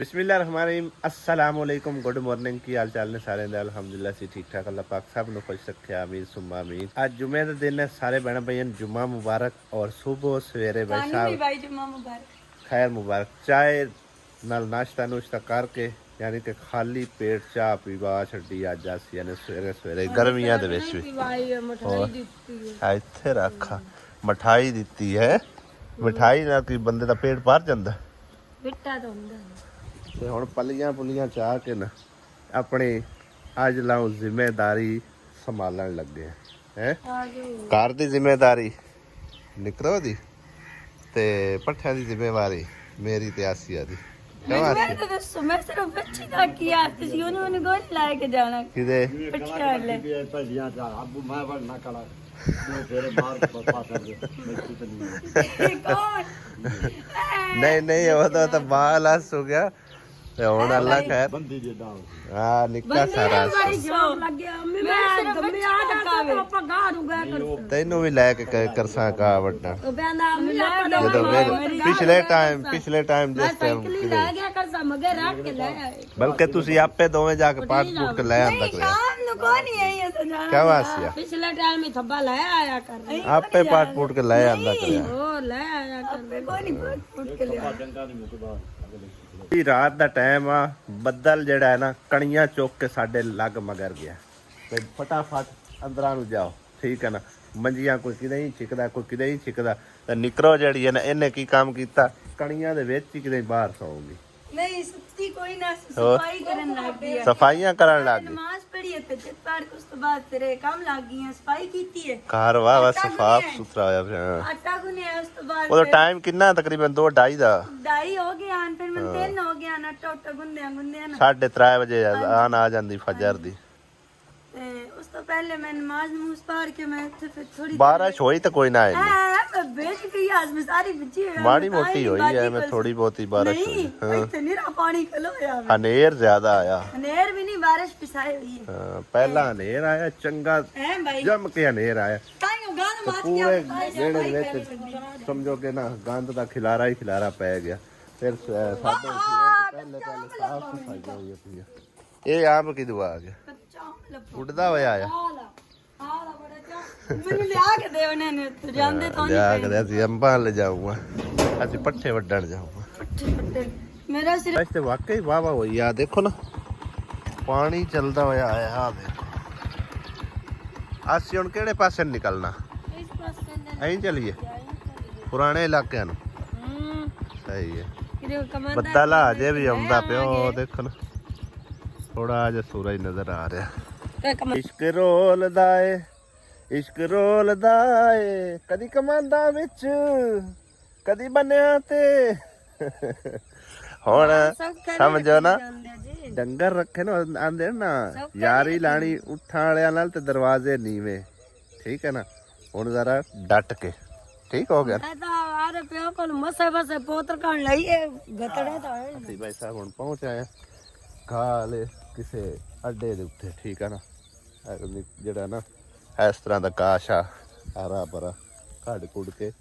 बिस्मिल्लाहिर्रहमानिर्रहीम अस्सलाम वालेकुम गुड मॉर्निंग की हाल चाल ने सारे दे अल्हम्दुलिल्लाह सी ठीक ठाक अल्लाह पाक सब नु खुश रखे आमीन सुम्मा आमीन। आज जुमे का दिन है सारे बहन भाइयों जुम्मा मुबारक और सुबह सवेरे भाई साहब जुम्मा मुबारक खैर मुबारक। चाय नाल नाश्ता नुश्ता करके यानी कि खाली पेट चाह पीवा छड्डी अज अस यानी सवेरे सवेरे गर्मियां दे विच भी इत्थे रखा मठाई दित्ती है। मिठाई नाल की बंदे दा पेट भर जांदा बिट्टा तो हुंदा ਤੇ ਹੁਣ ਪੱਲੀਆਂ ਪੁੱਲੀਆਂ ਚਾਹ ਕੇ ਨਾ ਆਪਣੀ ਅੱਜ ਲਾਉ ਜ਼ਿੰਮੇਵਾਰੀ ਸੰਭਾਲਣ ਲੱਗੇ ਹੈ ਘਰ ਦੀ ਜ਼ਿੰਮੇਵਾਰੀ ਨਿਕਰੋ ਦੀ ਤੇ ਪੱਠਿਆਂ ਦੀ ਜ਼ਿੰਮੇਵਾਰੀ ਮੇਰੀ ਤੇ ਆਸੀਆ ਦੀ ਮੈਂ ਤਾਂ ਦੱਸੋ ਮੈਂ ਸਿਰਫ ਬੱਚੀ ਦਾ ਕੀ ਆਸ ਸੀ ਉਹਨੂੰ ਗੋਲ ਲੈ ਕੇ ਜਾਣਾ ਕਿਦੇ ਪੱਠਿਆਂ ਲੈ ਭਜੀਆਂ ਜਾ ਅੱਬੂ ਮੈਂ ਵੜ ਨਾ ਕਲਾ ਉਹ ਤੇਰੇ ਬਾਹਰ ਪਾਸਾ ਦੇ ਕੌਣ ਨਹੀਂ ਨਹੀਂ ਉਹ ਤਾਂ ਬਾਲਾਸ ਹੋ ਗਿਆ ਤੇ ਹੁਣ ਅੱਲਾ ਖੈਰ ਬੰਦੀ ਜਿੱਦਾਂ ਹਾਂ ਨਿੱਕਾ ਸਾਰਾ ਸ਼ੌਕ ਲੱਗਿਆ ਮੈਂ ਗੰਮੇ ਆ ਟਕਾਵੇ ਆਪਾਂ ਗਾਹ ਨੂੰ ਗਿਆ ਕਰ ਤੈਨੂੰ ਵੀ ਲੈ ਕੇ ਕਰਸਾਂ ਕਾ ਵੱਡਾ ਉਹ ਕਹਿੰਦਾ ਮੈਂ ਜਦੋਂ ਪਿਛਲੇ ਟਾਈਮ ਜਿਸ ਟਾਈਮ ਲੈ ਗਿਆ ਕਰ ਮਗੇ ਰੱਖ ਕੇ ਲੈ ਆਏ ਬਲਕਿ ਤੁਸੀਂ ਆਪੇ ਦੋਵੇਂ ਜਾ ਕੇ ਪਾਟ ਪੂਟ ਕੇ ਲੈ ਆਂਦਾ ਕਰਿਆ ਸ਼ਾਮ ਨੂੰ ਕੋਈ ਨਹੀਂ ਆਈ ਅਸਾਂ ਜਾਣਾ ਕਿਆ ਵਾਸਿਆ ਪਿਛਲੇ ਟਾਈਮ ਹੀ ਥੱਬਾ ਲੈ ਆਇਆ ਕਰ ਆਪੇ ਪਾਟ ਪੂਟ ਕੇ ਲੈ ਆਂਦਾ ਕਰਿਆ ਉਹ ਲੈ ਆਇਆ ਕਰ ਕੋਈ ਨਹੀਂ ਫੁੱਟ ਕੇ ਲਿਆ ਇਹ ਰਾਤ ਦਾ ਟਾਈਮ ਆ ਬੱਦਲ ਜਿਹੜਾ ਹੈ ਨਾ ਕਣੀਆਂ ਚੁੱਕ ਕੇ ਸਾਡੇ ਲੱਗ ਮਗਰ ਗਿਆ ਤੇ ਫਟਾਫਟ ਅੰਦਰਾਂ ਨੂੰ ਜਾਓ ਠੀਕ ਹੈ ਨਾ ਮੰਜੀਆਂ ਕੋਈ ਕਿਤੇ ਹੀ ਛਿਕਦਾ ਕੋਈ ਕਿਤੇ ਹੀ ਛਿਕਦਾ ਤੇ ਨਿਕਰੋ ਜਿਹੜੀ ਹੈ ਨਾ ਇਹਨੇ ਕੀ ਕੰਮ ਕੀਤਾ ਕਣੀਆਂ ਦੇ ਵਿੱਚ ਹੀ ਕਿਤੇ ਬਾਹਰ ਸੌਂਗੀ ਨਹੀਂ ਸੁੱਤੀ ਕੋਈ ਨਾ ਸਫਾਈ ਕਰਨ ਲੱਗ ਗਈ ਸਫਾਈਆਂ ਕਰਨ ਲੱਗ ਗਈ ਨਮਾਜ਼ ਪੜ੍ਹੀ ਤੇ ਚਿੱਤਾੜ ਉਸ ਤੋਂ ਬਾਅਦ ਤੇਰੇ ਕੰਮ ਲੱਗ ਗਈਆਂ ਸਫਾਈ ਕੀਤੀ ਹੈ ਘਰ ਵਾਹ ਸਾਫ ਸੁਥਰਾ ਹੋਇਆ ਪਿਆ ਆਟਾ ਗੁੰਨਿਆ ਉਸ ਤੋਂ ਬਾਅਦ ਉਹਦਾ ਟਾਈਮ ਕਿੰਨਾ ਤਕਰੀਬਨ 2:30 ਦਾ 2:30 ਹੋ ਗਿਆ ਹਨ ਫਿਰ ਮੈਂ 3 ਹੋ ਗਿਆ ਨਾ ਟੋਟਾ ਗੁੰਨਿਆ ਨਾ 3:30 ਵਜੇ ਆਨ ਆ ਜਾਂਦੀ ਫਜਰ ਦੀ ਤੇ ਉਸ ਤੋਂ ਪਹਿਲੇ ਮੈਂ ਨਮਾਜ਼ ਨੂੰ ਪੜ੍ਹ ਕੇ ਮੈਂ ਇੱਥੇ ਫਿਰ ਥੋੜੀ ਬਾਰਿਸ਼ ਹੋਈ ਤਾਂ ਕੋਈ ਨਾ ਆਈ ਮੈਂ ਬੇਚ ਗਈ ਅੱਜ ਮੈਂ ਸਾਰੀ ਵਿੱਚੀ ਮਾੜੀ ਮੋਟੀ ਹੋਈ ਹੈ ਮੈਂ ਥੋੜੀ ਬਹੁਤੀ ਬਾਰਿਸ਼ ਹੋਈ ਨਹੀਂ ਇੱਥੇ ਨੀਰਾ ਪਾਣੀ ਖਲੋਇਆ ਹਨੇਰ ਜ਼ਿਆਦਾ ਆਇਆ ਹਨੇਰ ਵੀ ਨਹੀਂ ਬਾਰਿਸ਼ ਪਿਸਾਈ ਹੋਈ ਹੈ ਪਹਿਲਾ ਹਨੇਰ ਆਇਆ ਚੰਗਾ ਹੈ ਭਾਈ ਜਮ ਕੇ ਹਨੇਰ ਆਇਆ ਤਾਈਓ ਗਾਣ ਮਾਰ ਪੂਰੇ ਜਿਹੜੇ ਵਿੱਚ ਸਮਝੋ ਕਿ ਨਾ ਗੰਦ ਦਾ ਖਿਲਾਰਾ ਹੀ ਖਿਲਾਰਾ ਪੈ ਗਿਆ ਫਿਰ ਸਾਡੇ ਪਹਿਲੇ ਸਾਫ ਸਫਾਈ ਹੋਈ ਪਈ ਇਹ ਆਪ ਕੀ ਦੁਆ ਆ ਗਿਆ ਉੱਡਦਾ ਹੋਇਆ ਆਇਆ ਮੈਨੂੰ ਲਿਆ ਕੇ ਦੇ ਉਹਨੇ ਨੇ ਤੂੰ ਜਾਂਦੇ ਤਾਂ ਲਿਆ ਕੇ ਅਸੀਂ ਅੰਬਾਂ ਲੈ ਜਾਊਗਾ ਅਸੀਂ ਪੱਠੇ ਵੱਢਣ ਜਾਊਗਾ ਮੇਰਾ ਸਿਰ ਇਸ ਤੇ ਵਾਕਈ ਵਾਹ ਵਾਹ ਹੋਈ ਆ ਦੇਖੋ ਨਾ ਪਾਣੀ ਚੱਲਦਾ ਹੋਇਆ ਆਇਆ ਆ ਦੇਖੋ ਅਸੀਂ ਹੁਣ ਕਿਹੜੇ ਪਾਸੇ ਨਿਕਲਣਾ ਇਸ ਪਾਸੇ ਐਂ ਚਲੀਏ ਪੁਰਾਣੇ ਇਲਾਕਿਆਂ ਨੂੰ ਸਹੀ ਹੈ ਕਿਰੇ ਕਮਾਂਦਾ ਬੱਦਲ ਅਜੇ ਵੀ ਆਉਂਦਾ ਪਿਆ ਉਹ ਦੇਖੋ ਨਾ ਥੋੜਾ ਜਿਹਾ ਸੂਰਜ ਨਜ਼ਰ ਆ ਰਿਹਾ ਇਸ਼ਕ ਰੋਲਦਾ ਏ ਕਦੀ ਕਮਾਂਦਾ ਵਿੱਚ ਕਦੀ ਬੰਨਿਆ ਤੇ ਹੁਣ ਸਮਝੋ ਨਾ ਡੰਗਰ ਰੱਖੇ ਨਾ ਆਂਦੇ ਨਾ ਯਾਰੀ ਲਾਣੀ ਉੱਠਾਂ ਵਾਲਿਆਂ ਨਾਲ ਤੇ ਦਰਵਾਜ਼ੇ ਨੀਵੇਂ ਠੀਕ ਹੈ ਨਾ ਹੁਣ ਜ਼ਰਾ ਡਟ ਕੇ ਠੀਕ ਹੋ ਗਿਆ ਮੈਂ ਤਾਂ ਆਰੇ ਪਿਓ ਕੋਲ ਮਸੇ ਬਸੇ ਪੋਤਰ ਕਣ ਲਈਏ ਗਤੜੇ ਤਾਂ ਅਸੀਂ ਭਾਈ ਸਾਹਿਬ ਹੁਣ ਪਹੁੰਚ ਆਏ ਘਾਲੇ ਕਿਸੇ ਅੱਡੇ ਦੇ ਉੱਤੇ ਠੀਕ ਆ ਨਾ ਜਿਹੜਾ ਨਾ ਇਸ ਤਰ੍ਹਾਂ ਦਾ ਕਾਸ਼ ਆ ਹਰਾ ਭਰਾ ਕੱਢ ਕੁੱਢ ਕੇ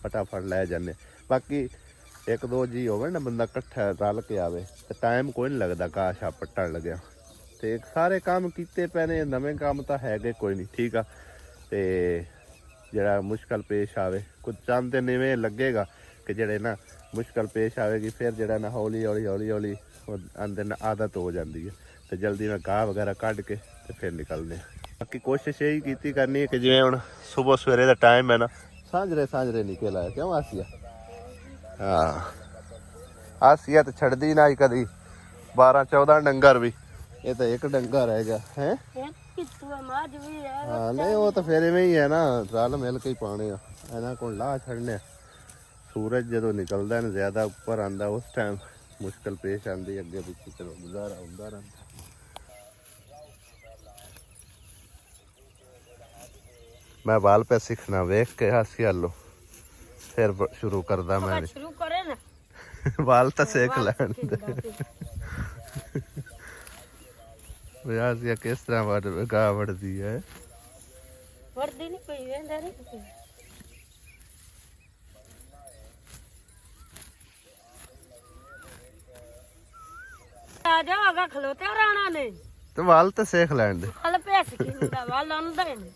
ਫਟਾਫਟ ਲੈ ਜਾਂਦੇ ਬਾਕੀ ਇੱਕ ਦੋ ਜੀ ਹੋਵੇ ਨਾ ਬੰਦਾ ਇਕੱਠਾ ਰਲ ਕੇ ਆਵੇ ਤੇ ਟਾਈਮ ਕੋਈ ਨਹੀਂ ਲੱਗਦਾ ਕਾਸ਼ ਆ ਪੱਟਣ ਲੱਗਿਆ ਤੇ ਸਾਰੇ ਕੰਮ ਕੀਤੇ ਪਏ ਨੇ ਨਵੇਂ ਕੰਮ ਤਾਂ ਹੈਗੇ ਕੋਈ ਨਹੀਂ ਠੀਕ ਆ ਤੇ ਜਿਹੜਾ ਮੁਸ਼ਕਲ ਪੇਸ਼ ਆਵੇ ਕੁਝ ਚਾਹੁੰਦੇ ਨਵੇਂ ਲੱਗੇਗਾ ਕਿ ਜਿਹੜੇ ਨਾ ਮੁਸ਼ਕਲ ਪੇਸ਼ ਆਵੇਗੀ ਫਿਰ ਜਿਹੜਾ ਨਾ ਹੌਲੀ ਹੌਲੀ ਅੰਦਰ ਨਾ ਆਦਤ ਹੋ ਜਾਂਦੀ ਹੈ ਤੇ ਜਲਦੀ ਨਾਲ ਗਾਹ ਵਗੈਰਾ ਕੱਢ ਕੇ ਤੇ ਫਿਰ ਨਿਕਲਦੇ ਬਾਕੀ ਕੋਸ਼ਿਸ਼ ਇਹੀ ਕੀਤੀ ਕਰਨੀ ਹੈ ਕਿ ਜਿਵੇਂ ਹੁਣ ਸਵੇਰ ਸਵੇਰੇ ਦਾ ਟਾਈਮ ਹੈ ਨਾ ਸਾਂਝਰੇ ਨਿਕਲ ਆਇਆ ਕਿਉਂ ਆਸੀਆ ਹਾਂ ਆਸੀਆ ਤਾਂ ਛੱਡਦੀ ਨਾ ਕਦੀ 12-14 ਡੰਗਰ ਵੀ ਇਹ ਤਾਂ ਇੱਕ ਡੰਗਰ ਹੈਗਾ ਹੈ ਹਾਂ ਨਹੀਂ ਉਹ ਤਾਂ ਫਿਰ ਇਵੇਂ ਹੀ ਹੈ ਨਾ ਰਲ ਮਿਲ ਕੇ ਹੀ ਪਾਣੇ ਆ ਇਹਨਾਂ ਕੋਲ ਲਾਹ ਛੱਡਨੇ ਸੂਰਜ ਜਦੋਂ ਨਿਕਲਦਾ ਨਾ ਜ਼ਿਆਦਾ ਉੱਪਰ ਆਂਦਾ ਉਸ ਟਾਈਮ ਮੁਸ਼ਕਲ ਪੇਸ਼ ਆਂਦੀ ਅੱਗੇ ਪਿੱਛੇ ਚਲੋ ਗੁਜ਼ਾਰਾ ਹੁੰਦਾ ਰਹਿੰਦਾ ਮੈਂ ਬਾਲ ਪੇ ਸਿੱਖਣਾ ਵੇਖ ਕੇ ਹਾਸੀ ਹੱਲੋ ਫਿਰ ਸ਼ੁਰੂ ਕਰਦਾ ਮੈਂ ਸ਼ੁਰੂ ਕਰੇ ਨਾ ਬਾਲ ਤਾਂ ਸਿੱਖ ਲੈਣ ਦੇ ਵਿਆਹ ਕਿਸ ਤਰ੍ਹਾਂ ਵੜਦੀ ਹੈ ਵੜਦੀ ਨਹੀਂ ਕੋਈ ਵੇਂਦਾ ਨਹੀਂ ਆ ਜਾਗਾ ਖਲੋਤੇ ਰਾਣਾ ਨੇ ਤੇ ਵੱਲ ਤੇ ਸਿੱਖ ਲੈਣ ਦੇ ਹਲ ਪੈਸ ਕਿੰਦਾ ਵੱਲ ਆਉਂਦੇ ਨੇ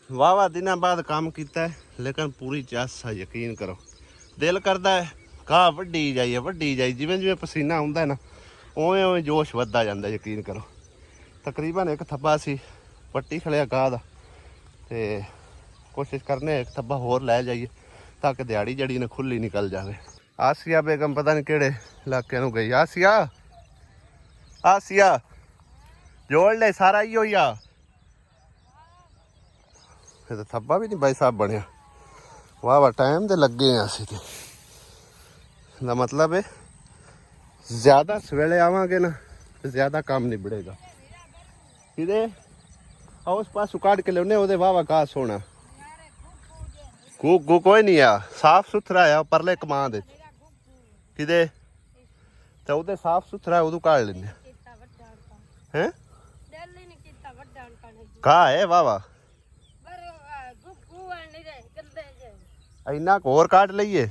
ਵਾਵਾ ਦਿਨਾਂ ਬਾਅਦ ਕੰਮ ਕੀਤਾ ਹੈ, ਲੇਕਿਨ ਪੂਰੀ ਚਾਸ ਹੈ, ਯਕੀਨ ਕਰੋ ਦਿਲ ਕਰਦਾ ਹੈ ਘਾਹ ਵੱਢੀ ਜਾਈਏ ਜਿਵੇਂ ਜਿਵੇਂ ਪਸੀਨਾ ਆਉਂਦਾ ਹੈ ਨਾ ਉਵੇਂ ਉਵੇਂ ਜੋਸ਼ ਵੱਧਦਾ ਜਾਂਦਾ, ਯਕੀਨ ਕਰੋ। ਤਕਰੀਬਨ ਇੱਕ ਥੱਬਾ ਸੀ ਪੱਟੀ ਖਲਿਆ ਘਾਹ ਦਾ, ਤੇ ਕੋਸ਼ਿਸ਼ ਕਰਨੇ ਇੱਕ ਥੱਬਾ ਹੋਰ ਲੈ ਜਾਈਏ ਤਾਂ ਕਿ ਦਿਹਾੜੀ ਜੜੀ ਨੇ ਖੁੱਲੀ ਨਿਕਲ ਜਾਵੇ। ਆਸੀਆ ਬੇਗਮ ਪਤਾ ਨਹੀਂ ਕਿਹੜੇ ਇਲਾਕੇ ਨੂੰ ਗਈ। ਆਸੀਆ ਜੋੜ ਲੈ ਸਾਰਾ ਹੀ ਹੋਈ ਆ। ਇਹ ਤਾਂ ਥੱਬਾ ਵੀ ਨਹੀਂ ਬਾਈ ਸਾਹਿਬ ਬਣਿਆ। ਵਾਹ ਟਾਈਮ ਦੇ ਲੱਗੇ ਆ ਅਸੀਂ ਤੇ। ਦਾ ਮਤਲਬ ਹੈ ਜ਼ਿਆਦਾ ਸਵੇਲੇ ਆਵਾਂਗੇ ਨਾ ਤੇ ਜ਼ਿਆਦਾ ਕੰਮ ਨਿਬੜੇਗਾ। ਕਿਦੇ ਉਸ ਪਾਸੋਂ ਕੱਢ ਕੇ ਲਿਆਉਣੇ ਉਹਦੇ ਵਾਵਾ ਘਾਹ ਸੋਣਾ। ਗੂ ਕੋਈ ਨਹੀਂ ਆ, ਸਾਫ ਸੁਥਰਾ ਆ ਪਰਲੇ ਕਮਾਂ ਦੇ ਕਿਦੇ ਤੇ ਉਹਦੇ ਸਾਫ ਸੁਥਰਾ ਉਦੋਂ ਕੱਢ ਲੈਂਦੇ ਹੈ। ਘਾਹ ਹੈ ਵਾਵਾ ਇੰਨਾ ਕੁ ਹੋਰ ਕੱਢ ਲਈਏ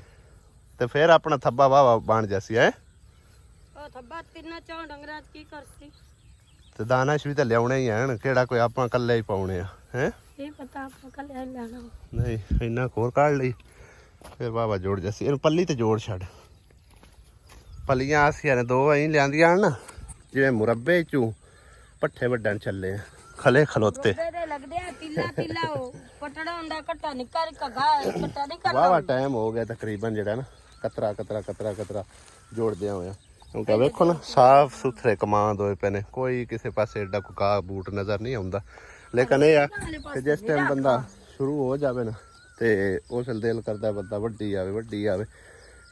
ਤੇ ਫਿਰ ਆਪਣਾ ਥੱਬਾ ਵਾਵਾ ਬਣ ਜਾਸੀ ਹੈ। ਉਹ ਥੱਬਾ ਤਿੰਨਾਂ ਚੌਂ ਡੰਗਰਾਂ ਚ ਕੀ ਕਰਸੀ ਤੇ ਦਾਣਾ ਵੀ ਤਾਂ ਲਿਆਉਣੇ ਹੀ ਹਨ, ਕਿਹੜਾ ਕੋਈ ਆਪਾਂ ਇਕੱਲੇ ਹੀ ਪਾਉਣੇ ਆ ਹੈ। ਇਹ ਪਤਾ ਆਪਾਂ ਕੱਲੇ ਲੈਣਾ ਨਹੀਂ ਇੰਨਾ ਕੁ ਹੋਰ ਕੱਢ ਲਈ ਫਿਰ ਵਾਵਾ ਜੋੜ ਜਾਸੀ। ਇਹਨੂੰ ਪੱਲੀ ਤੇ ਜੋੜ ਛੱਡ। ਪੱਲੀਆਂ ਆਸੀਆਂ ਨੇ ਦੋ ਐਂ ਲਿਆਂਦੀਆਂ ਹਨ ਜਿਵੇਂ ਮੁਰੱਬੇ ਚੋਂ ਪੱਠੇ ਵੱਢਣ ਚੱਲੇ ਆ, ਖਲੇ ਖਲੋਤੇ। ਲੱਗਦੇ ਆ ਤੀਲਾ ਉਹ ਪਟੜਾ ਹੁੰਦਾ ਘੱਟਾ ਨਿੱਕਾ ਘਗਾ ਘੱਟਾ ਨਹੀਂ ਕਰਦਾ। ਵਾਵਾ ਟਾਈਮ ਹੋ ਗਿਆ ਤਕਰੀਬਨ ਜਿਹੜਾ ਨਾ ਕਤਰਾ ਜੋੜਦਿਆਂ ਹੋਇਆ। ਕਿਉਂਕਿ ਵੇਖੋ ਨਾ ਸਾਫ ਸੁਥਰੇ ਕਮਾਂਦ ਹੋਏ ਪਏ ਨੇ, ਕੋਈ ਕਿਸੇ ਪਾਸੇ ਏਡਾ ਕੋਈ ਘਾਹ ਬੂਟ ਨਜ਼ਰ ਨਹੀਂ ਆਉਂਦਾ। ਲੇਕਿਨ ਇਹ ਆ ਕਿ ਜਿਸ ਟਾਈਮ ਬੰਦਾ ਸ਼ੁਰੂ ਹੋ ਜਾਵੇ ਨਾ ਤੇ ਉਸ ਦਿਲ ਕਰਦਾ ਬੰਦਾ ਵੱਡੀ ਆਵੇ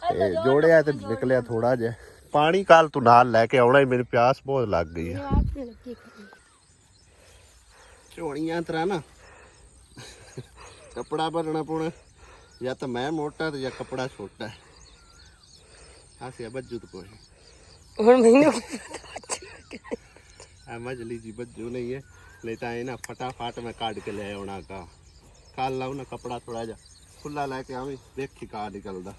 ਤੇ ਜੋੜਿਆ ਤੇ ਨਿਕਲਿਆ ਥੋੜਾ ਜਿਹਾ ਪਾਣੀ। ਕੱਲ ਤੂੰ ਨਾਲ ਲੈ ਕੇ ਆਉਣਾ ਹੀ, ਮੈਨੂੰ ਪਿਆਸ ਬਹੁਤ ਲੱਗ ਗਈ ਆ। ਝੋਲੀਆਂ ਤਰ੍ਹਾਂ ਨਾ ਕੱਪੜਾ ਭਰਨਾ ਪਾਉਣਾ, ਜਾਂ ਤਾਂ ਮੈਂ ਮੋਟਾ ਤੇ ਜਾਂ ਕੱਪੜਾ ਛੋਟਾ। ਆਸਿਆ ਬੱਜੂ ਤਾਂ ਕੋਈ ਹੁਣ ਮੈਨੂੰ ਆ ਮਜਲੀ ਜੀ ਬੱਜੂ ਨਹੀਂ ਹੈ, ਨਹੀਂ ਤਾਂ ਇਹ ਨਾ ਫਟਾਫਟ ਮੈਂ ਕੱਢ ਕੇ ਲੈ ਆਉਣਾ ਕਾ। ਕੱਲ ਲਾਉ ਨਾ ਕੱਪੜਾ ਥੋੜਾ ਜਿਹਾ ਖੁੱਲਾ ਲੈ ਕੇ ਆਵੀਂ, ਵੇਖੀ ਕਾ ਨਿਕਲਦਾ।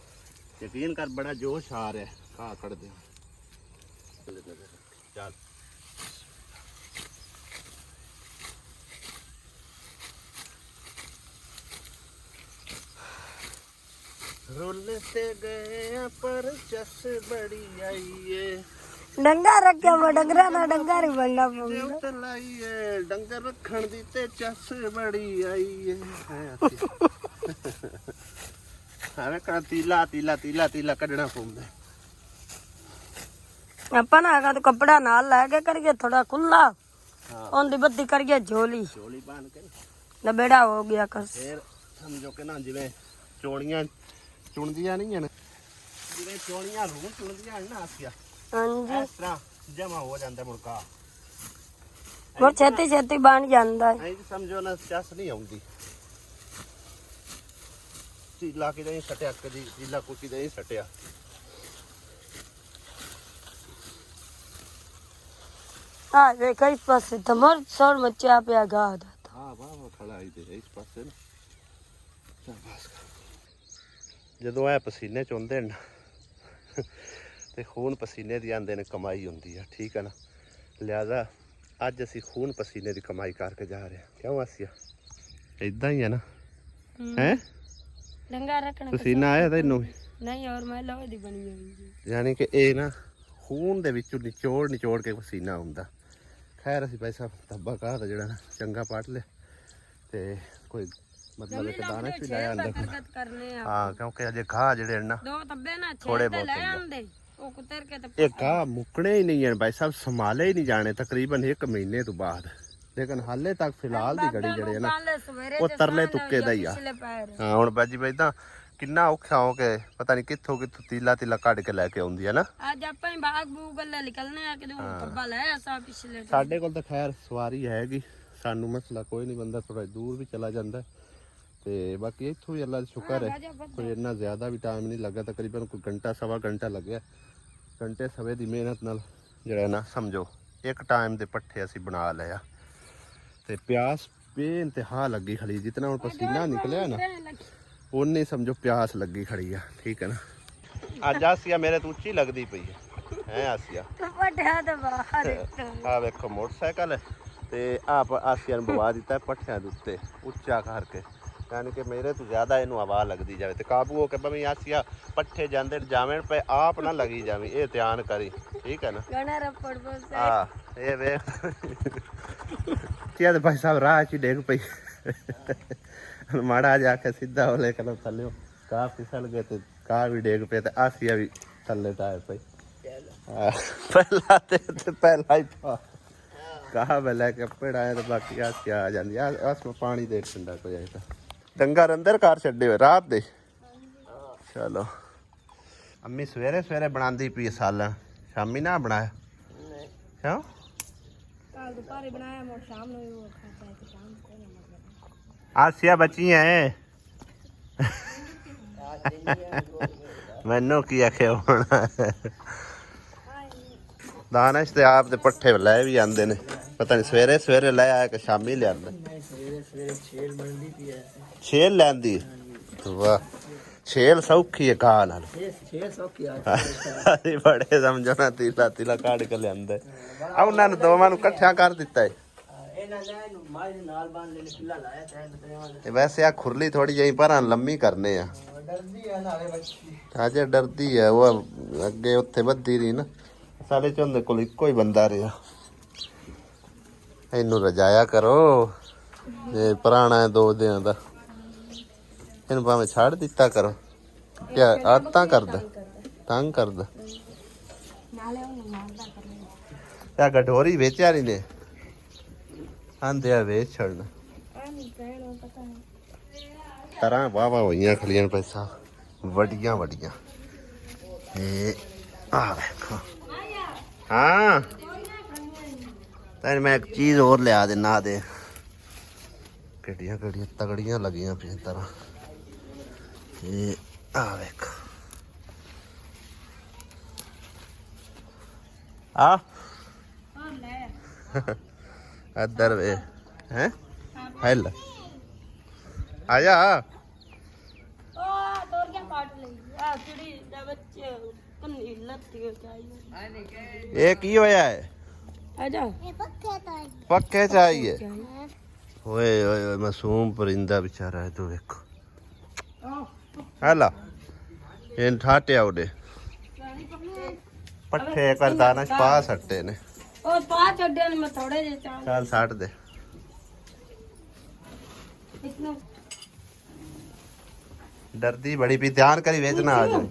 ਯਕੀਨ ਕਰ ਬੜਾ ਜੋਸ਼ ਆ ਰਿਹਾ ਕਾ ਕੱਢਦੇ ਚੱਲ। ਰੁੱਲਤੇ ਗਏ ਪਰ ਚਸ ਬੜੀ ਆਈਏ। ਡੰਗਾ ਰੱਖਿਆ ਮੈਂ ਡੰਗਰਾਂ ਦਾ ਡੰਗਾ ਨਹੀਂ ਬਣਨਾ ਪਊਗਾ। ਤੇ ਲਾਈਏ ਡੰਗਰ ਰੱਖਣ ਦੀ ਤੇ ਚਸ ਬੜੀ ਆਈਏ। ਹਾਂ ਕਾ ਤੀਲਾ ਕੱਢਣਾ ਪਉਂਦਾ। ਆਪਾਂ ਨਾ ਆਗਾ ਤੂੰ ਕੱਪੜਾ ਨਾਲ ਲੈ ਕੇ ਕਰੀਏ ਥੋੜਾ ਖੁੱਲਾ। ਉਹਦੀ ਬੱਤੀ ਕਰੀਏ ਝੋਲੀ ਬਣ ਕੇ ਨਾ ਬੇੜਾ ਹੋ ਗਿਆ ਕਸ। ਫੇਰ ਸਮਝੋ ਕਿ ਨਾ ਜਿਵੇਂ ਚੋਣੀਆਂ ਚੁਣਦੀਆਂ ਨਹੀਂ ਹਨ, ਜਿਵੇਂ ਚੋਣੀਆਂ ਰੂਹ ਚੁਣਦੀਆਂ ਹਨ ਨਾ ਆਸਿਆ, ਹਾਂਜੀ ਇਸ ਤਰ੍ਹਾਂ ਜਮਾ ਹੋ ਜਾਂਦਾ ਮੁਰਕਾ। ਬਹੁਤ ਛੇਤੀ ਬਣ ਜਾਂਦਾ ਹੈ। ਐਂ ਸਮਝੋ ਨਾ ਚਸ ਨਹੀਂ ਆਉਂਦੀ। ਤੀਲਾ ਕਿਤੇ ਨਹੀਂ ਸਟਿਆ, ਕਦੀ ਤੀਲਾ ਕੁਛ ਨਹੀਂ ਸਟਿਆ। ਆ ਵੇਖ ਇਸ ਪਾਸੇ ਤਮਰ ਸੌਰ ਮੱਚਿਆ ਪਿਆ ਗਾਹ ਦਾ। ਹਾਂ ਵਾਹ ਖੜਾ ਹੀ ਤੇ ਇਸ ਪਾਸੇ ਨਾ। ਚੱਲ ਬਸ ਜਦੋਂ ਇਹ ਪਸੀਨੇ ਚੁੰਦੇ ਨੇ ਤੇ ਖੂਨ ਪਸੀਨੇ ਦੀ ਆਂਦੇ ਨੇ ਕਮਾਈ ਹੁੰਦੀ ਆ, ਠੀਕ ਹੈ ਨਾ। ਲਿਹਾਜ਼ਾ ਅੱਜ ਅਸੀਂ ਖੂਨ ਪਸੀਨੇ ਦੀ ਕਮਾਈ ਕਰਕੇ ਜਾ ਰਹੇ ਹਾਂ। ਕਿਉਂ ਆਸਿਆ ਇਦਾਂ ਹੀ ਹੈ ਨਾ ਹੈ। ਡੰਗਾ ਰੱਖਣਾ ਪਸੀਨਾ ਆਇਆ ਤੈਨੂੰ ਨਹੀਂ? ਔਰ ਮੈਂ ਲੋਹੇ ਦੀ ਬਣੀ ਹੋਈ। ਯਾਨੀ ਕਿ ਇਹ ਨਾ ਖੂਨ ਦੇ ਵਿੱਚੋਂ ਨਿਚੋੜ ਕੇ ਪਸੀਨਾ ਹੁੰਦਾ। ਖੈਰ ਅਸੀਂ ਪੈਸਾ ਧੱਬਾ ਘਾਹ ਦਾ ਜਿਹੜਾ ਨਾ ਚੰਗਾ ਪੱਟ ਲਿਆ ਤੇ ਕੋਈ ਮਤਲਬ ਇੱਕ ਦਾਣਾ ਵੀ ਲਾਇਆ ਅੰਦਰ। ਹਾਂ ਕਿਉਂਕਿ ਅਜੇ ਘਾਹ ਜਿਹੜੇ ਨਾ ਦੋ ਤੱਬੇ ਨਾ ਥੋੜੇ ਛੇ ਤੇ ਲੈ ਬਹੁਤ ਆਂਦੇ ਉਹ ਕੁਤਰ ਕੇ ਤੇ ਇਹ ਘਾਹ ਮੁੱਕਣੇ ਹੀ ਨਹੀਂ ਹਨ ਭਾਈ ਸਾਹਿਬ, ਸੰਭਾਲੇ ਹੀ ਨਹੀਂ ਜਾਣੇ ਤਕਰੀਬਨ 1 ਮਹੀਨੇ ਤੋਂ ਬਾਅਦ। ਲੇਕਿਨ ਹਾਲੇ ਤੱਕ ਫਿਲਹਾਲ ਦੀ ਘੜੀ ਜਿਹੜੇ ਨਾ ਉਹ ਤਰਲੇ ਤੁੱਕੇ ਦਾ ਹੀ ਆ। ਹਾਂ ਹੁਣ ਬਾਜੀ ਬਾਈ ਤਾਂ ਕਿੰਨਾ ਔਖਾ ਹੋ ਕੇ ਪਤਾ ਨਹੀਂ ਕਿੱਥੋਂ ਤੀਲਾ ਕੱਢ ਕੇ ਲੈ ਕੇ ਆਉਂਦੀ ਹੈ ਨਾ। ਅੱਜ ਆਪਾਂ ਹੀ ਬਾਗ ਬੂਗ ਗੱਲੇ ਨਿਕਲਨੇ ਆ ਕਿਦੋਂ ਕੱਬਾ ਲੈ ਆਸਾ ਪਿਛਲੇ। ਸਾਡੇ ਕੋਲ ਤਾਂ ਖੈਰ ਸਵਾਰੀ ਹੈਗੀ, ਸਾਨੂੰ ਮਸਲਾ ਕੋਈ ਨਹੀਂ, ਬੰਦਾ ਥੋੜਾ ਦੂਰ ਵੀ ਚਲਾ ਜਾਂਦਾ ਤੇ ਬਾਕੀ ਇੱਥੋਂ ਵੀ ਅੱਲਾ ਦਾ ਸ਼ੁਕਰ ਹੈ ਕੋਈ ਇੰਨਾ ਜ਼ਿਆਦਾ ਵੀ ਟਾਈਮ ਨਹੀਂ ਲੱਗਾ। ਤਕਰੀਬਨ ਕੋਈ ਘੰਟਾ ਸਵਾ ਘੰਟਾ ਲੱਗਿਆ। ਘੰਟੇ ਸਵੇ ਦੀ ਮਿਹਨਤ ਨਾਲ ਜਿਹੜਾ ਨਾ ਸਮਝੋ ਇੱਕ ਟਾਈਮ ਦੇ ਪੱਠੇ ਅਸੀਂ ਬਣਾ ਲਿਆ ਤੇ ਪਿਆਸ ਬੇਇੰਤਹਾ ਲੱਗੀ ਖੜੀ। ਜਿਤਨਾ ਹੁਣ ਪਸੀਨਾ ਨਿਕਲਿਆ ਨਾ ਉਨੀ ਸਮਝੋ ਪਿਆਸ ਲੱਗੀ ਖੜੀ ਆ, ਠੀਕ ਹੈ ਨਾ। ਅੱਜ ਆਸੀਆ ਮੇਰੇ ਤੋਂ ਉੱਚੀ ਲੱਗਦੀ ਪਈ ਹੈ। ਹੈ ਆਸੀਆ ਪੱਠਿਆਂ ਦੇ ਬਾਹਰ ਆ ਵੇਖੋ ਮੋਟਰਸਾਈਕਲ ਤੇ ਆਪ ਆਸੀਆ ਨੂੰ ਬਵਾ ਦਿੱਤਾ ਪੱਠਿਆਂ ਦੇ ਉੱਤੇ ਉੱਚਾ ਕਰਕੇ ਯਾਨੀ ਕਿ ਮੇਰੇ ਤੋਂ ਜ਼ਿਆਦਾ ਇਹਨੂੰ ਹਵਾ ਲੱਗਦੀ ਜਾਵੇ ਤੇ ਕਾਬੂ ਹੋ ਕੇ ਬਵੇਂ ਆਸੀਆ ਪੱਠੇ ਜਾਂਦੇ ਜਾਵੇਂ ਪਏ ਆਪ ਨਾ ਲੱਗੀ ਜਾਵੇ ਇਹ ਧਿਆਨ ਕਰੀ ਠੀਕ ਹੈ ਨਾ ਗਣਾ ਰੱਪੜ ਬੋਸੇ ਹਾਂ ਇਹ ਵੇਖ ਤੇ ਭਾਈ ਸਾਹਿਬ ਰਾਹ ਚ ਡੇਗ ਪਈ ਮਾੜਾ ਜਾ ਕੇ ਸਿੱਧਾ ਹੋ ਲੈ ਕੇ ਥੱਲੇ ਕਾ ਫਿਸਲ ਗਏ ਤੇ ਕਾ ਵੀ ਡੇਗ ਪਏ ਤੇ ਆਸੀਆ ਵੀ ਥੱਲੇ ਟਾਇਰ ਪਈ ਪਹਿਲਾ ਹੀ ਕਹਾ ਮੈਂ ਲੈ ਕੇ ਪੜਾਇਆ ਤੇ ਬਾਕੀ ਆਸੀਆ ਆ ਜਾਂਦੀ ਆਸ ਪਾਣੀ ਦੇ ਠੰਡਾ ਕੋਈ ਆਇਆ ਤਾਂ ਡੰਗਰ ਅੰਦਰ ਘਰ ਛੱਡੇ ਹੋਏ ਰਾਤ ਦੇ ਚਲੋ ਅੰਮੀ ਸਵੇਰੇ ਸਵੇਰੇ ਬਣਾਉਂਦੀ ਪਈ ਸਾਲਾਂ ਸ਼ਾਮੀ ਨਾ ਬਣਾਇਆ ਕਿਉਂ ਕੱਲ ਦੁਪਹਿਰੇ ਬਣਾਇਆ ਮੋਰ ਸ਼ਾਮ ਨੂੰ ਉਹ ਖਾਤਾ ਹੈ ਕਿ ਸ਼ਾਮ को आसिया बची है मैनू की आखे होना दानिश ते आप ते पट्ठे लै भी आंदे ने पता नहीं सवेरे सवेरे लै आया कि शामी ले आंदा छेल लैंदी वाह छेल सौखी है घाह नाल बड़े समझो ना तीला तीला काट के लियांदा आ उन्हां नूं दोवां नूं इकट्ठा कर दिता है वैसे आ खुरली थोड़ी जी पर लम्मी करने अजे डरदी है वो अगे उत्थे बद्धी रही ना साढ़े झोंदे कोल इक्को ही बंदा रहा इनू रजाया करो ये पुराना है 2 दिन दा इन भावें छाड़ दिता करो क्या आदतां करदा तंग करदा क्या गठोरी वेचा रही ने आंदे आ वेच छड़ना तरह वाह वाह होइयां खलियां पैसा वडियां वडियां आ देखो हाँ तेन मैं एक चीज और लिया देना दे कड़ियां कड़ियां तगड़ियां लगियां पे तरह आ देखो आ अदर वे हैं हेल आया ओ तोर क्या काट ले आ चिड़ी दा बच्चे कन्नी लत्ती हो चाहिए ये की होया है आजा पक्के चाहिए ओए ओए ओए मासूम परिंदा बेचारा है तू देखो हेला इन ठाटे आउडे पट्ठे कर दाना पा सट्टे ने ओ पा छड्डे ने मैं थोड़े जे चाल चल साट दे इतना डरदी बड़ी भी ध्यान करी वेचना आ जाए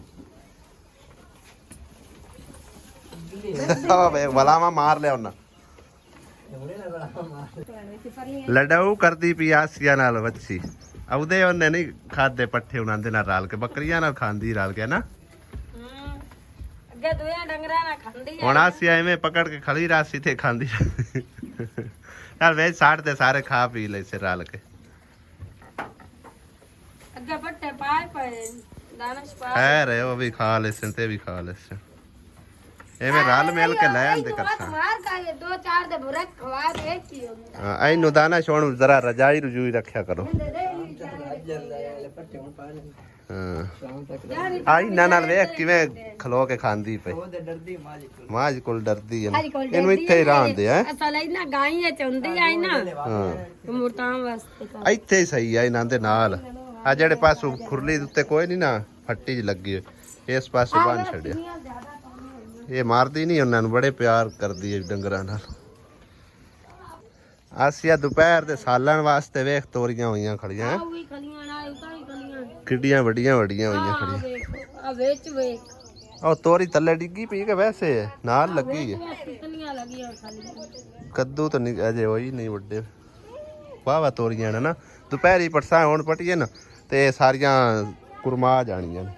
वे वलामा मार ले उन्ना लड़ाऊ करदी पी आसिया नाल बच्ची औदे ओने नहीं खादे पट्ठे उनां दे नाल राल के बकरियां नाल खांदी राल के ना अगे दुया डंगरा ना खांदी हुण आसिया एवें पकड़ के खड़ी रासी ते खांदी यार वे साट दे सारे खा पी ले से राल के अगे पट्टे पाए पाए दानश पाए है रे वो भी खा ले से ते भी खा ले से एवें राल मेल के ले आंदे करसा मार का ये 2-4 दे भुरे खवा दे की हां आई नु दाना छोड़ जरा रजाई रुजुई रखया करो आई ना नाल वेख किवें खलो के खांदी पे माज कोल डरदी है इनु इथे ही रहंदे हैं असल इना गाई है चंदी आई ना हां मुर्तां वास्ते ਇੱਥੇ ਹੀ ਸਹੀ ਆ ਇਹਨਾਂ ਦੇ ਨਾਲ ਆ ਜਿਹੜੇ ਪਾਸੋਂ ਖੁਰਲੀ ਦੇ ਉੱਤੇ ਕੋਈ ਨਹੀਂ ਨਾ ਫੱਟੀ ਜ ਲੱਗੀ ਹੋਈ ਇਸ ਪਾਸੇ ਬੰਨ ਛੱਡਿਆ ਇਹ ਮਾਰਦੀ ਨਹੀਂ ਉਹਨਾਂ ਨੂੰ ਬੜੇ ਪਿਆਰ ਕਰਦੀ ਹੈ ਡੰਗਰਾਂ ਨਾਲ ਆਸੀਆ ਦੁਪਹਿਰ ਦੇ ਸਾਲਣ ਵਾਸਤੇ ਵੇਖ ਤੋਰੀਆਂ ਹੋਈਆਂ ਖੜੀਆਂ ਵੀ ਖਲੀਆਂ ਨਾਲ ਉਤਾਈ ਖਲੀਆਂ ਕਿੱਡੀਆਂ ਵੱਡੀਆਂ ਵੱਡੀਆਂ ਹੋਈਆਂ ਖੜੀਆਂ ਆ ਵੇਚ ਵੇਖ ਉਹ ਤੋਰੀ ਥੱਲੇ ਡਿੱਗੀ ਪਈ ਕਿ ਵੈਸੇ ਨਾਲ ਲੱਗੀ ਹੈ ਕਿੰਨੀਆਂ ਲੱਗੀਆਂ ਖਾਲੀ ਕੱਦੂ ਤਾਂ ਨਹੀਂ ਅਜੇ ਹੋਈ ਨਹੀਂ ਵੱਡੇ ਵਾਹ ਵਾਹ ਤੋਰੀਆਂ ਨੇ ਨਾ ਦੁਪਹਿਰੀ ਪਰਸਾ ਹੁਣ ਪਟੀਏ ਨਾ ਤੇ ਸਾਰੀਆਂ ਕੁਰਮਾ ਜਾਣੀਆਂ ਨੇ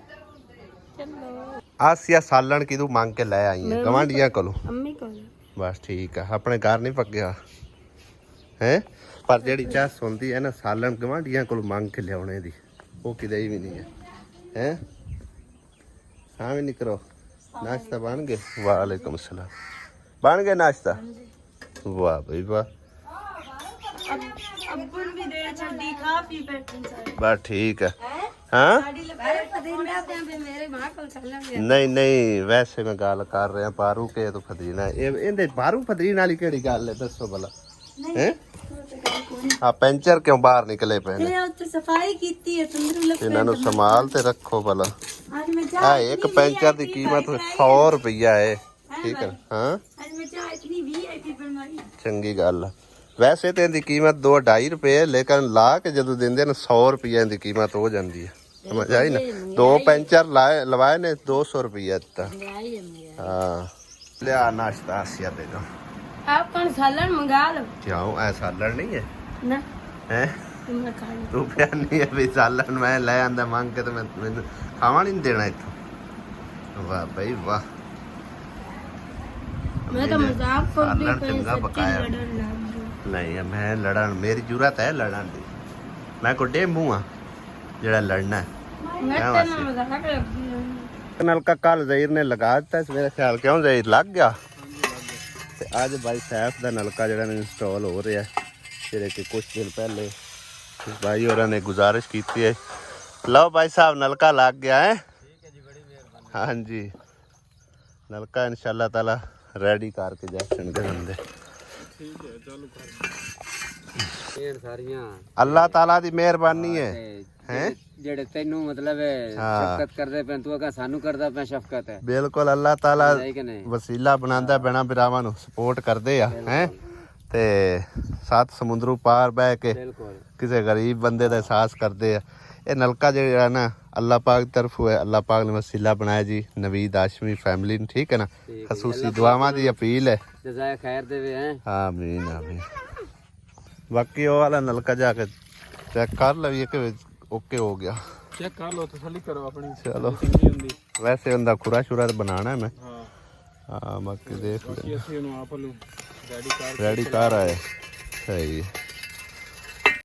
ਆਸੀਆ ਸਾਲਣ ਕਿਦੋਂ ਮੰਗ ਕੇ ਲੈ ਆਈ ਹੈ ਗਵਾਂਢੀਆਂ ਕੋਲੋਂ ਅੰਮੀ ਕੋਲ ਬਸ ਠੀਕ ਆ ਆਪਣੇ ਘਰ ਨਹੀਂ ਪੱਕਿਆ ਹੈ ਪਰ ਜਿਹੜੀ ਚਾਹ ਸੁਣਦੀ ਹੈ ਨਾ ਸਾਲਣ ਗਵਾਂਢੀਆਂ ਕੋਲ ਮੰਗ ਕੇ ਲਿਆਉਣੇ ਦੀ ਉਹ ਕਿਤੇ ਵੀ ਨਹੀਂ ਹੈ ਹੈ ਹਾਂ ਵੀ ਨਿਕਰੋ ਨਾਸ਼ਤਾ ਬਣ ਗਏ ਵਾਲੇਕੁਮ ਸਲਾਮ ਬਣ ਗਏ ਨਾਸ਼ਤਾ ਵਾਹ ਬਈ ਵਾਹ ਅੱਬਨ ਵੀ ਦੇ ਛੱਡੀ ਖਾ ਪੀ ਬੈਠੀ ਸਾਰੇ ਬਸ ਠੀਕ ਹੈ ਹਾਂ ਪਤੀਨਾ ਤੇ ਮੇਰੇ ਮਾਂ ਕੋਲ ਚੱਲਾਂਗੇ ਨਹੀਂ ਨਹੀਂ ਵੈਸੇ ਮੈਂ ਗੱਲ ਕਰ ਰਿਹਾ ਬਾਰੂ ਕੇ ਤੋਂ ਫਦਰੀਨਾ ਇਹਦੇ ਬਾਰੂ ਫਦਰੀਨ ਵਾਲੀ ਕਿਹੜੀ ਗੱਲ ਹੈ ਦੱਸੋ ਭਲਾ ਹੈ ਆ ਪੈਂਚਰ ਕਿਉਂ ਬਾਹਰ ਨਿਕਲੇ ਪਏ ਨੇ ਤੇ ਉੱਥੇ ਸਫਾਈ ਕੀਤੀ ਹੈ ਤੰਦਰੂ ਲੱਗ ਇਹਨਾਂ ਨੂੰ ਸੰਭਾਲ ਤੇ ਰੱਖੋ ਭਲਾ ਅੱਜ ਮੈਂ ਆ ਇੱਕ ਪੈਂਚਰ ਦੀ ਕੀਮਤ 100 ਰੁਪਈਆ ਹੈ ਠੀਕ ਹੈ ਹਾਂ ਅੱਜ ਮੈਂ ਚਾਹ ਇਤਨੀ ਵੀਆਈਪੀ ਬਣਵਾਈ ਚੰਗੀ ਗੱਲ ਆ ਵੈਸੇ ਤੇ ਇਹਦੀ ਕੀਮਤ 2-2.5 ਰੁਪਏ ਲੇਕਿਨ ਲਾ ਕੇ ਜਦੋਂ ਦਿੰਦੇ ਨੇ 100 ਰੁਪਈਆ ਦੀ ਕੀਮਤ ਹੋ ਜਾਂਦੀ ਹੈ ਸਮਝ ਆਈ ਨਾ 2 ਪੈਂਚਰ ਲਵਾਏ ਨੇ 200 ਰੁਪਈਆ ਦਿੱਤਾ ਹਾਂ ਲਿਆ ਨਾਸ਼ਤਾ ਆਸਿਆ ਬੇਗਮ आप कौन सालन मंगा लो क्यों ऐसा सालन नहीं है ना हैं तुमने खा लो तू प्यार नहीं है भी सालन मैं ले आंदा मांग के तो मैं खावा नहीं देना इथों वाह भाई वाह मैं तो मजाक कर रही सालन चंगा पकाया नहीं मैं लड़न मेरी जरूरत है लड़न दी मैं को डेमू हां जेड़ा लड़ना है मैं तो मजाक करती नलका कल ज़हीर ने लगा दिता मेरा ख्याल क्यों ज़हीर लग गया ਤੇ ਅੱਜ ਬਾਈ ਸੈਫ ਦਾ ਨਲਕਾ ਜਿਹੜਾ ਇੰਸਟਾਲ ਹੋ ਰਿਹਾ ਜਿਹੜੇ ਕਿ ਕੁਝ ਦਿਨ ਪਹਿਲੇ ਭਾਈ ਹੋਰਾਂ ਨੇ ਗੁਜ਼ਾਰਿਸ਼ ਕੀਤੀ ਹੈ ਲਓ ਭਾਈ ਸਾਹਿਬ ਨਲਕਾ ਲੱਗ ਗਿਆ ਹੈ ਠੀਕ ਹੈ ਜੀ ਬੜੀ ਮਿਹਰਬਾਨੀ ਹਾਂਜੀ ਨਲਕਾ ਇਨਸ਼ਾਅੱਲਾ ਤਾਲਾ ਰੈਡੀ ਕਰਕੇ ਜਾਣਗੇ ਬੰਦੇ ਠੀਕ ਹੈ ਚਾਲੂ ਕਰ ਇਹ ਸਾਰੀਆਂ ਅੱਲਾਹ ਤਾਲਾ ਦੀ ਮਿਹਰਬਾਨੀ ਹੈ हैं ਜਿਹੜੇ ਤੈਨੂੰ ਮਤਲਬ ਸ਼ਫਕਤ ਕਰਦੇ ਪੈਂ ਤੂੰ ਅਗਾ ਸਾਨੂੰ ਕਰਦਾ ਪੈਂ ਸ਼ਫਕਤ ਹੈ ਬਿਲਕੁਲ ਅੱਲਾਹ ਤਾਲਾ ਹੈ ਕਿ ਨਹੀਂ ਵਸੀਲਾ ਬਣਾਉਂਦਾ ਬਣਾ ਬਿਰਾਵਾਂ ਨੂੰ ਸਪੋਰਟ ਕਰਦੇ ਆ ਹੈ ਤੇ ਸਾਤ ਸਮੁੰਦਰੂ ਪਾਰ ਬਹਿ ਕੇ ਬਿਲਕੁਲ ਕਿਸੇ ਗਰੀਬ ਬੰਦੇ ਦਾ ਅਹਿਸਾਸ ਕਰਦੇ ਆ ਇਹ ਨਲਕਾ ਜਿਹੜਾ ਨਾ ਅੱਲਾਹ ਪਾਕ ਦੀ ਤਰਫੋਂ ਹੈ ਅੱਲਾਹ ਪਾਕ ਨੇ ਵਸੀਲਾ ਬਣਾਇਆ ਜੀ ਨਵੀਦ ਹਾਸ਼ਮੀ ਫੈਮਿਲੀ ਨੂੰ ਠੀਕ ਹੈ ਨਾ ਖਸੂਸੀ ਦੁਆਵਾਂ ਦੀ ਅਪੀਲ ਹੈ ਜਜ਼ਾਏ ਖੈਰ ਦੇਵੇ ਹੈ ਆਮੀਨ ਆਮੀਨ ਬਾਕੀ ਉਹ ਵਾਲਾ ਨਲਕਾ ਜਾ ਕੇ ਚੈੱਕ ਕਰ ਲਈਏ ਕਿ ओके हो गया चेक कर लो तसल्ली करो अपनी चलो चंगी हुंदी वैसे उनका खुरा शुरा बनाना है मैं हां हाँ बाकी देख ले ਅਸੀਂ ਉਹਨੂੰ ਆਪ ਨੂੰ रेडी कर आए सही है